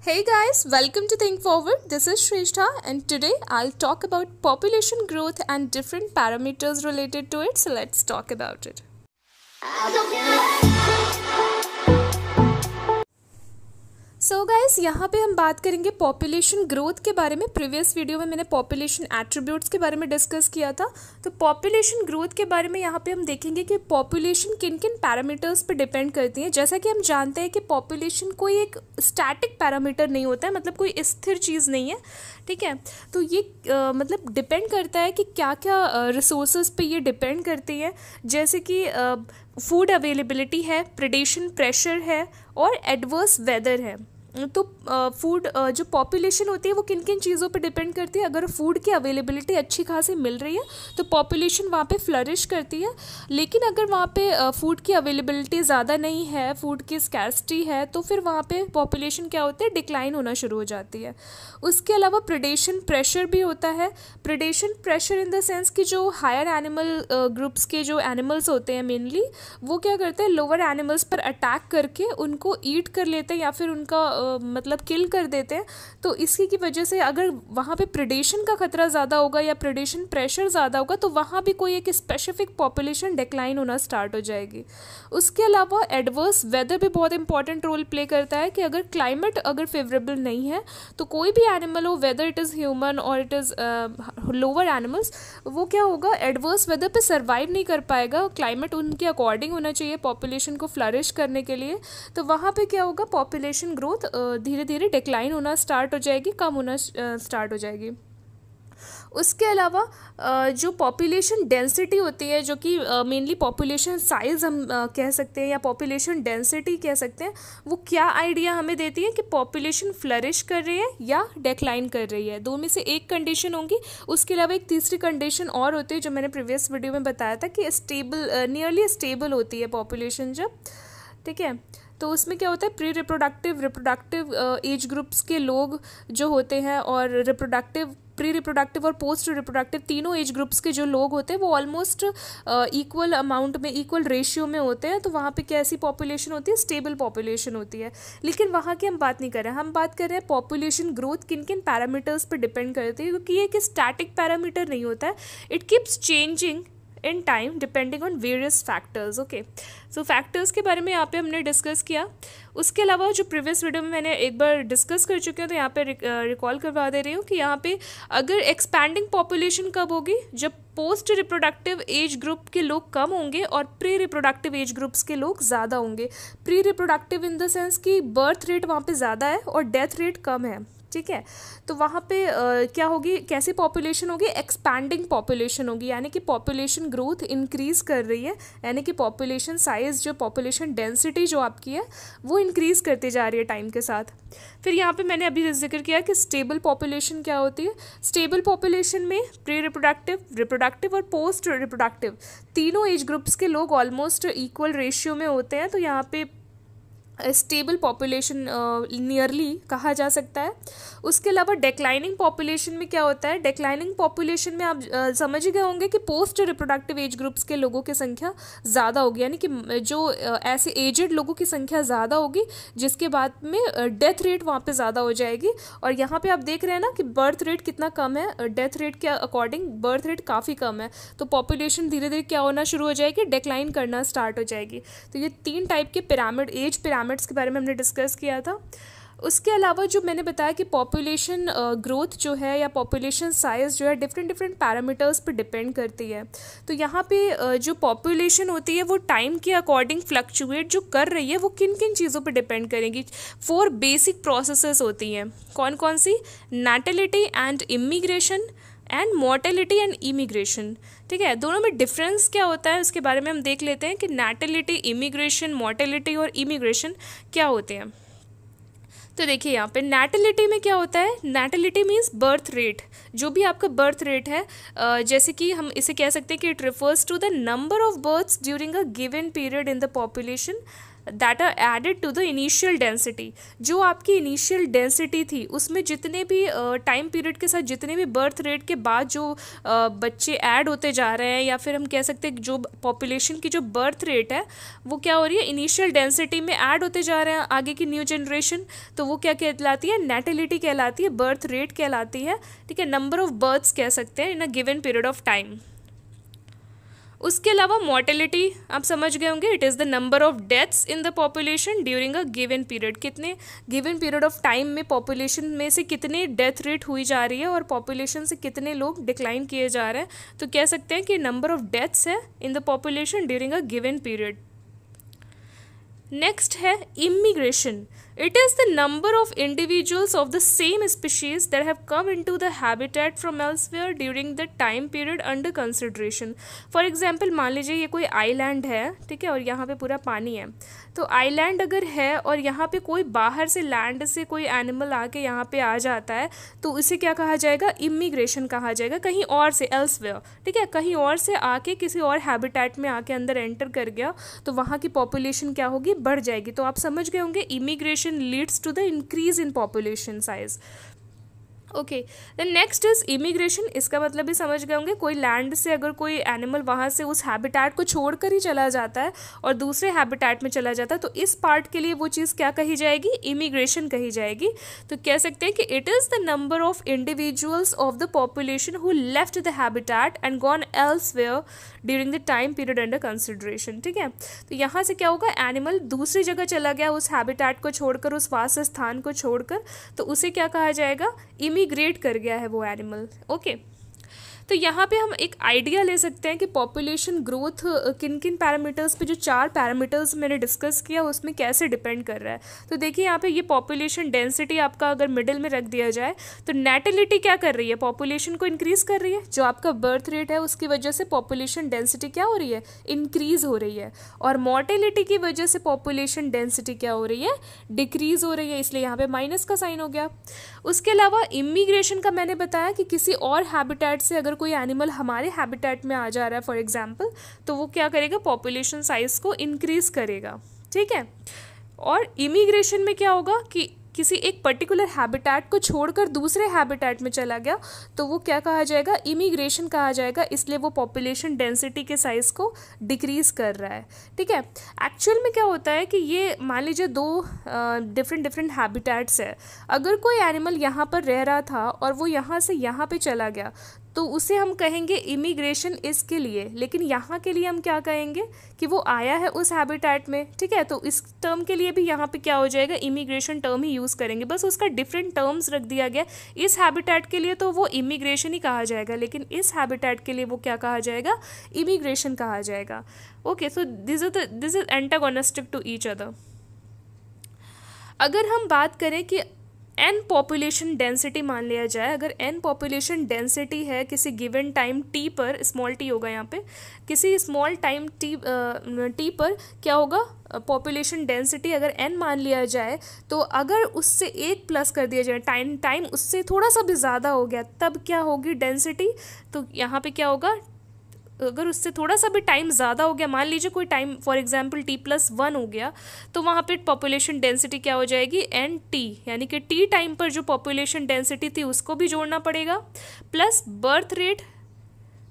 Hey guys, welcome to Think Forward. This is Shrestha and today I'll talk about population growth and different parameters related to it. So let's talk about it. So guys यहाँ पे हम बात करेंगे population growth के बारे में। Previous video में मैंने पॉपुलेशन एट्रीब्यूट्स के बारे में डिस्कस किया था। तो पॉपुलेशन ग्रोथ के बारे में यहाँ पे हम देखेंगे कि पॉपुलेशन किन किन पैरामीटर्स पे डिपेंड करती है। जैसा कि हम जानते हैं कि पॉपुलेशन कोई एक स्टैटिक पैरामीटर नहीं होता है, मतलब कोई स्थिर चीज़ नहीं है, ठीक है। तो ये मतलब डिपेंड करता है कि क्या क्या रिसोर्सेज पे ये डिपेंड करती है, जैसे कि फूड अवेलेबिलिटी है, प्रेडेशन प्रेशर है और एडवर्स वेदर है। तो फूड जो पॉपुलेशन होती है वो किन किन चीज़ों पे डिपेंड करती है। अगर फूड की अवेलेबिलिटी अच्छी खासी मिल रही है तो पॉपुलेशन वहाँ पे फ्लरिश करती है, लेकिन अगर वहाँ पे फूड की अवेलेबिलिटी ज़्यादा नहीं है, फूड की स्कैर्सिटी है, तो फिर वहाँ पे पॉपुलेशन क्या होता है, डिक्लाइन होना शुरू हो जाती है। उसके अलावा प्रेडेशन प्रेशर भी होता है। Predation pressure in the sense कि जो हायर एनिमल ग्रुप्स के जो एनिमल्स होते हैं मेनली, वो क्या करते हैं, लोअर एनिमल्स पर अटैक करके उनको ईट कर लेते हैं या फिर उनका मतलब किल कर देते हैं। तो इसकी की वजह से अगर वहाँ पे प्रेडेशन का खतरा ज़्यादा होगा या प्रेडेशन प्रेशर ज़्यादा होगा तो वहाँ भी कोई एक स्पेसिफिक पॉपुलेशन डिक्लाइन होना स्टार्ट हो जाएगी। उसके अलावा एडवर्स वेदर भी बहुत इंपॉर्टेंट रोल प्ले करता है कि अगर क्लाइमेट अगर फेवरेबल नहीं है तो कोई भी एनिमल हो, वेदर इट इज़ ह्यूमन और इट इज़ लोअर एनिमल्स, वो क्या होगा, एडवर्स वेदर पे सर्वाइव नहीं कर पाएगा। क्लाइमेट उनके अकॉर्डिंग होना चाहिए पॉपुलेशन को फ्लरिश करने के लिए। तो वहाँ पे क्या होगा, पॉपुलेशन ग्रोथ धीरे धीरे डिक्लाइन होना स्टार्ट हो जाएगी, कम होना स्टार्ट हो जाएगी। उसके अलावा जो पॉपुलेशन डेंसिटी होती है, जो कि मेनली पॉपुलेशन साइज़ हम कह सकते हैं या पॉपुलेशन डेंसिटी कह सकते हैं, वो क्या आइडिया हमें देती है कि पॉपुलेशन फ्लरिश कर रही है या डिक्लाइन कर रही है। दो में से एक कंडीशन होगी। उसके अलावा एक तीसरी कंडीशन और होती है जो मैंने प्रीवियस वीडियो में बताया था कि स्टेबल, नियरली स्टेबल होती है पॉपुलेशन जब, ठीक है। तो उसमें क्या होता है, प्री रिप्रोडक्टिव एज ग्रुप्स के लोग जो होते हैं और प्री रिप्रोडक्टिव और पोस्ट रिप्रोडक्टिव तीनों एज ग्रुप्स के जो लोग होते हैं वो ऑलमोस्ट इक्वल अमाउंट में, इक्वल रेशियो में होते हैं। तो वहाँ पे कैसी पॉपुलेशन होती है, स्टेबल पॉपुलेशन होती है। लेकिन वहाँ की हम बात नहीं कर रहे हैं, हम बात कर रहे हैं पॉपुलेशन ग्रोथ किन किन पैरामीटर्स पर डिपेंड करती है, क्योंकि ये एक स्टैटिक पैरामीटर नहीं होता है, it keeps changing in time depending on various factors. Okay, so factors के बारे में यहाँ पे हमने डिस्कस किया। उसके अलावा जो प्रीवियस वीडियो में मैंने एक बार डिस्कस कर चुकी हूँ, तो यहाँ पे रिकॉल करवा दे रही हूँ कि यहाँ पे अगर एक्सपैंडिंग पॉपुलेशन कब होगी, जब पोस्ट रिप्रोडक्टिव एज ग्रुप के लोग कम होंगे और प्री रिप्रोडक्टिव एज ग्रुप्स के लोग ज़्यादा होंगे। Pre reproductive in the sense कि बर्थ रेट वहाँ पे ज़्यादा है और डेथ रेट कम है, ठीक है। तो वहाँ पे क्या होगी, कैसी पॉपुलेशन होगी, एक्सपैंडिंग पॉपुलेशन होगी, यानी कि पॉपुलेशन ग्रोथ इंक्रीज कर रही है, यानी कि पॉपुलेशन साइज, जो पॉपुलेशन डेंसिटी जो आपकी है वो इंक्रीज करती जा रही है टाइम के साथ। फिर यहाँ पे मैंने अभी जिक्र किया कि स्टेबल पॉपुलेशन क्या होती है। स्टेबल पॉपुलेशन में प्री रिप्रोडक्टिव और पोस्ट रिप्रोडक्टिव तीनों एज ग्रुप्स के लोग ऑलमोस्ट इक्वल रेशियो में होते हैं। तो यहाँ पे स्टेबल पॉपुलेशन नियरली कहा जा सकता है। उसके अलावा डिक्लाइनिंग पॉपुलेशन में क्या होता है, डिक्लाइनिंग पॉपुलेशन में आप समझ ही गए होंगे कि पोस्ट रिप्रोडक्टिव एज ग्रुप्स के लोगों की संख्या ज़्यादा होगी, यानी कि जो ऐसे एजेड लोगों की संख्या ज़्यादा होगी, जिसके बाद में डेथ रेट वहाँ पे ज़्यादा हो जाएगी। और यहाँ पे आप देख रहे हैं ना कि बर्थ रेट कितना कम है, डेथ रेट के अकॉर्डिंग बर्थ रेट काफ़ी कम है। तो पॉपुलेशन धीरे धीरे क्या होना शुरू हो जाएगी, डिक्लाइन करना स्टार्ट हो जाएगी। तो ये तीन टाइप के पिरामिड, एज पिरामिड्स के बारे में हमने डिस्कस किया था। उसके अलावा जो मैंने बताया कि पॉपुलेशन ग्रोथ जो है या पॉपुलेशन साइज जो है डिफरेंट पैरामीटर्स पर डिपेंड करती है। तो यहाँ पे जो पॉपुलेशन होती है वो टाइम के अकॉर्डिंग फ्लक्चुएट जो कर रही है वो किन किन चीज़ों पर डिपेंड करेंगी। 4 बेसिक प्रोसेसेस होती हैं, कौन कौन सी, natality and immigration and mortality and immigration, ठीक है। दोनों में डिफरेंस क्या होता है उसके बारे में हम देख लेते हैं कि नैटिलिटी, इमिग्रेशन, मोर्टेलिटी और इमिग्रेशन क्या होते हैं। तो देखिए यहाँ पे नैटिलिटी में क्या होता है, नैटिलिटी मीन्स बर्थ रेट, जो भी आपका बर्थ रेट है, जैसे कि हम इसे कह सकते हैं कि it refers to the number of births during a given period in the population that are added to the initial density. जो आपकी इनिशियल डेंसिटी थी उसमें जितने भी टाइम पीरियड के साथ जितने भी बर्थ रेट के बाद जो बच्चे ऐड होते जा रहे हैं, या फिर हम कह सकते हैं जो पॉपुलेशन की जो बर्थ रेट है वो क्या हो रही है, इनिशियल डेंसिटी में ऐड होते जा रहे हैं आगे की न्यू जनरेशन, तो वो क्या कहलाती है, नेटिलिटी कहलाती है, बर्थ रेट कहलाती है। ठीक है, नंबर ऑफ बर्थ्स कह सकते हैं in a given period of time. उसके अलावा मोर्टेलिटी आप समझ गए होंगे, it is the number of deaths in the population during a given period. कितने गिवन पीरियड ऑफ टाइम में पॉपुलेशन में से कितनी डेथ रेट हुई जा रही है और पॉपुलेशन से कितने लोग डिक्लाइन किए जा रहे हैं, तो कह सकते हैं कि नंबर ऑफ डेथ्स है इन the population during a given period. Next है immigration. It is the number of individuals of the same species that have come into the habitat from elsewhere during the time period under consideration. For example, मान लीजिए ये कोई island है, ठीक है, और यहाँ पे पूरा पानी है। तो आइलैंड अगर है और यहाँ पे कोई बाहर से लैंड से कोई एनिमल आके यहाँ पे आ जाता है तो इसे क्या कहा जाएगा, इमिग्रेशन कहा जाएगा, कहीं और से, एल्सवेयर। ठीक है, कहीं और से आके किसी और हैबिटेट में आके अंदर एंटर कर गया तो वहाँ की पॉपुलेशन क्या होगी, बढ़ जाएगी। तो आप समझ गए होंगे immigration leads to the increase in population size. Okay, then next is immigration. इसका मतलब भी समझ गए होंगे, कोई लैंड से अगर कोई एनिमल वहाँ से उस हैबिटेट को छोड़कर ही चला जाता है और दूसरे हैबिटेट में चला जाता है तो इस पार्ट के लिए वो चीज़ क्या कही जाएगी, इमिग्रेशन कही जाएगी। तो कह सकते हैं कि it is the number of individuals of the population who left the habitat and gone elsewhere during the time period under consideration. ठीक है, तो यहाँ से क्या होगा, एनिमल दूसरी जगह चला गया उस हैबिटेट को छोड़कर, उस वास स्थान को छोड़कर, तो उसे क्या कहा जाएगा, इमिग्रेट कर गया है वो एनिमल। ओके, तो यहाँ पे हम एक आइडिया ले सकते हैं कि पॉपुलेशन ग्रोथ किन किन पैरामीटर्स पे, जो 4 पैरामीटर्स मैंने डिस्कस किया उसमें कैसे डिपेंड कर रहा है। तो देखिए यहाँ पे ये पॉपुलेशन डेंसिटी आपका अगर मिडिल में रख दिया जाए तो नेटिलिटी क्या कर रही है, पॉपुलेशन को इंक्रीज कर रही है। जो आपका बर्थ रेट है उसकी वजह से पॉपुलेशन डेंसिटी क्या हो रही है, इंक्रीज हो रही है। और मॉर्टेलिटी की वजह से पॉपुलेशन डेंसिटी क्या हो रही है, डिक्रीज हो रही है, इसलिए यहाँ पे माइनस का साइन हो गया। उसके अलावा इमिग्रेशन का मैंने बताया कि किसी और हैबिटेट से अगर कोई एनिमल हमारे हैबिटेट में आ जा रहा है फॉर एग्जांपल, तो वो क्या करेगा, पॉपुलेशन साइज को इंक्रीज करेगा। ठीक है, और इमिग्रेशन में क्या होगा कि किसी एक पर्टिकुलर हैबिटेट को छोड़कर दूसरे हैबिटेट में चला गया तो वो क्या कहा जाएगा, इमिग्रेशन कहा जाएगा, इसलिए वो पॉपुलेशन डेंसिटी के साइज़ को डिक्रीज़ कर रहा है। ठीक है, एक्चुअल में क्या होता है कि ये मान लीजिए 2 डिफरेंट हैबिटेट्स है। अगर कोई एनिमल यहाँ पर रह रहा था और वो यहाँ से यहाँ पे चला गया तो उसे हम कहेंगे इमिग्रेशन इसके लिए, लेकिन यहाँ के लिए हम क्या कहेंगे कि वो आया है उस हैबिटेट में। ठीक है, तो इस टर्म के लिए भी यहाँ पे क्या हो जाएगा, इमिग्रेशन टर्म ही यूज़ करेंगे, बस उसका डिफरेंट टर्म्स रख दिया गया। इस हैबिटेट के लिए तो वो इमिग्रेशन ही कहा जाएगा, लेकिन इस हैबिटेट के लिए वो क्या कहा जाएगा, इमिग्रेशन कहा जाएगा। Okay, so this is antagonistic to each other. अगर हम बात करें कि n पॉपुलेशन डेंसिटी मान लिया जाए, अगर n पॉपुलेशन डेंसिटी है किसी गिवन टाइम t पर, स्मॉल t होगा यहाँ पे, किसी स्मॉल टाइम t पर क्या होगा, पॉपुलेशन डेंसिटी अगर n मान लिया जाए तो अगर उससे 1 प्लस कर दिया जाए, टाइम उससे थोड़ा सा भी ज़्यादा हो गया, तब क्या होगी डेंसिटी, तो यहाँ पे क्या होगा, अगर उससे थोड़ा सा भी टाइम ज़्यादा हो गया, मान लीजिए कोई टाइम फॉर एग्जांपल t+1 हो गया, तो वहाँ पे पॉपुलेशन डेंसिटी क्या हो जाएगी, nt, यानी कि t टाइम पर जो पॉपुलेशन डेंसिटी थी उसको भी जोड़ना पड़ेगा, plus birth rate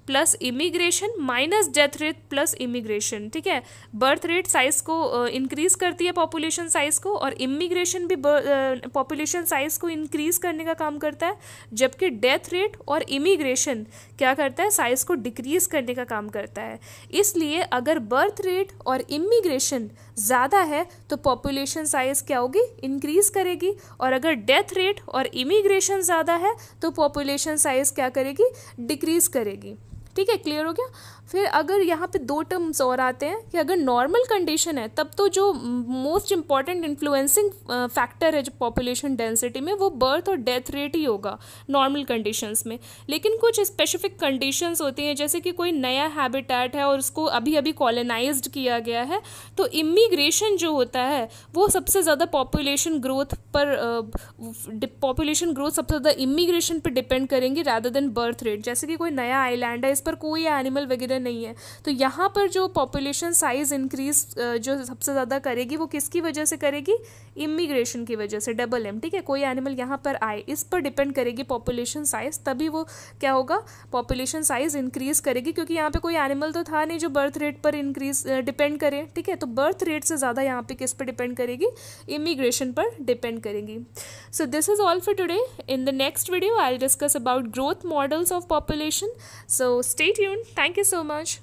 plus immigration minus death rate plus immigration. ठीक है, बर्थ रेट साइज को इंक्रीज करती है पॉपुलेशन साइज को, और इमिग्रेशन भी पॉपुलेशन साइज को इंक्रीज करने का काम करता है, जबकि डेथ रेट और इमिग्रेशन क्या करता है, साइज को डिक्रीज करने का काम करता है। इसलिए अगर बर्थ रेट और इमिग्रेशन ज़्यादा है तो पॉपुलेशन साइज क्या होगी, इंक्रीज करेगी, और अगर डेथ रेट और इमिग्रेशन ज़्यादा है तो पॉपुलेशन साइज क्या करेगी, डिक्रीज करेगी। ठीक है, क्लियर हो गया। फिर अगर यहाँ पे 2 टर्म्स और आते हैं कि अगर नॉर्मल कंडीशन है तब तो जो मोस्ट इम्पॉर्टेंट इन्फ्लुएंसिंग फैक्टर है जो पॉपुलेशन डेंसिटी में, वो बर्थ और डेथ रेट ही होगा नॉर्मल कंडीशंस में। लेकिन कुछ स्पेसिफिक कंडीशंस होती हैं, जैसे कि कोई नया हैबिटेट है और उसको अभी अभी कॉलोनाइज्ड किया गया है, तो इमिग्रेशन जो होता है वो सबसे ज़्यादा पॉपुलेशन ग्रोथ सबसे ज़्यादा इमिग्रेशन पर डिपेंड करेंगे रादर देन बर्थ रेट। जैसे कि कोई नया आइलैंड है, इस पर कोई एनिमल वगैरह क्लियर नहीं है। तो यहाँ पर जो पॉपुलेशन साइज़ इंक्रीज जो सबसे ज़्यादा करेगी वो किसकी वजह से करेगी, इमिग्रेशन की वजह से, डबल एम, ठीक है। कोई एनिमल यहाँ पर आए, इस पर डिपेंड करेगी पॉपुलेशन साइज़, तभी वो क्या होगा, पॉपुलेशन साइज़ इंक्रीज़ करेगी, क्योंकि यहाँ पे कोई एनिमल तो था नहीं जो बर्थ रेट पर इंक्रीज डिपेंड करे, ठीक है। तो बर्थ रेट से ज़्यादा यहाँ पे किस पर डिपेंड करेगी, इमिग्रेशन पर डिपेंड करेगी। So this is all for today. In the next video I will discuss about growth models of population. So stay tuned. Thank you so much.